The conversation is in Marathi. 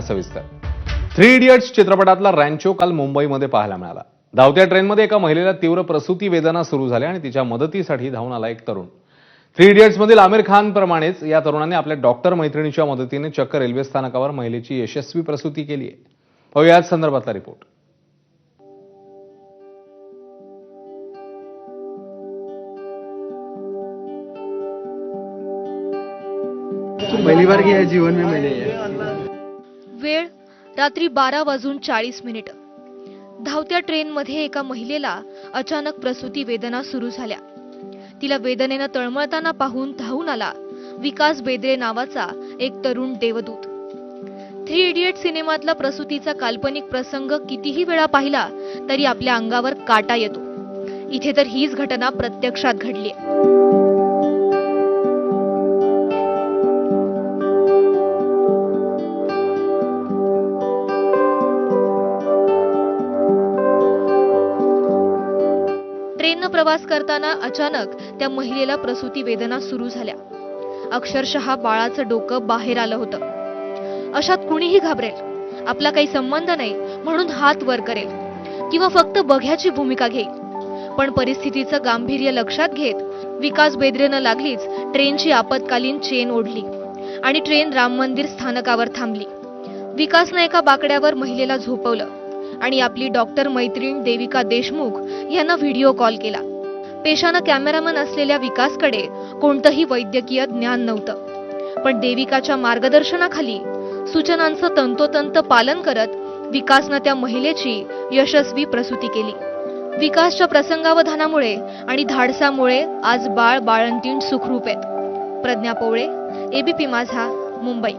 सविस्तर। 3 इडियट्स चित्रपटातला रॅन्चो काल मुंबईमध्ये पाहायला मिळाला। धावत्या ट्रेनमध्ये एका महिलेला तीव्र प्रसूती वेदना सुरू झाल्या आणि तिच्या मदतीसाठी धावून आला एक तरुण। 3 इडियट्स मधील आमिर खान प्रमाणेच या तरुणाने आपल्या डॉक्टर मैत्रिणीच्या मदतीने चक्क रेल्वे स्थानकावर महिलेची यशस्वी प्रसूती केली आहे। पाहूया या संदर्भातला रिपोर्ट। पहली बार किया है जीवन में मैंने ये। वेळ रात्री 12:40 धावत्या ट्रेनमध्ये एका महिलेला अचानक प्रसूती वेदना सुरू झाल्या। तिला वेदनेनं तळमळताना पाहून धावून आला विकास बेद्रे नावाचा एक तरुण देवदूत। 3 इडियट सिनेमातला प्रसूतीचा काल्पनिक प्रसंग कितीही वेळा पाहिला तरी आपल्या अंगावर काटा येतो। इथे तर हीच घटना प्रत्यक्षात घडली। ट्रेननं प्रवास करताना अचानक त्या महिलेला प्रसूती वेदना सुरू झाल्या। अक्षरशः बाळाचं डोकं बाहेर आलं होतं। अशात कुणीही घाबरेल, आपला काही संबंध नाही म्हणून हात वर करेल किंवा फक्त बघ्याची भूमिका घेईल। पण परिस्थितीचं गांभीर्य लक्षात घेत विकास बेद्रेनं लागलीच ट्रेनची आपत्कालीन चेन ओढली आणि ट्रेन राम मंदिर स्थानकावर थांबली। विकासनं एका बाकड्यावर महिलेला झोपवलं आणि आपली डॉक्टर मैत्रीण देविका देशमुख यांना व्हिडिओ कॉल केला। पेशानं कॅमेरामन असलेल्या विकासकडे कोणतंही वैद्यकीय ज्ञान नव्हतं, पण देविकाच्या मार्गदर्शनाखाली सूचनांचं तंतोतंत पालन करत विकासनं त्या महिलेची यशस्वी प्रसूती केली। विकासच्या प्रसंगावधानामुळे आणि धाडसामुळे आज बाळंतीण सुखरूप आहेत। प्रज्ञा पोवळे, एबीपी माझा, मुंबई।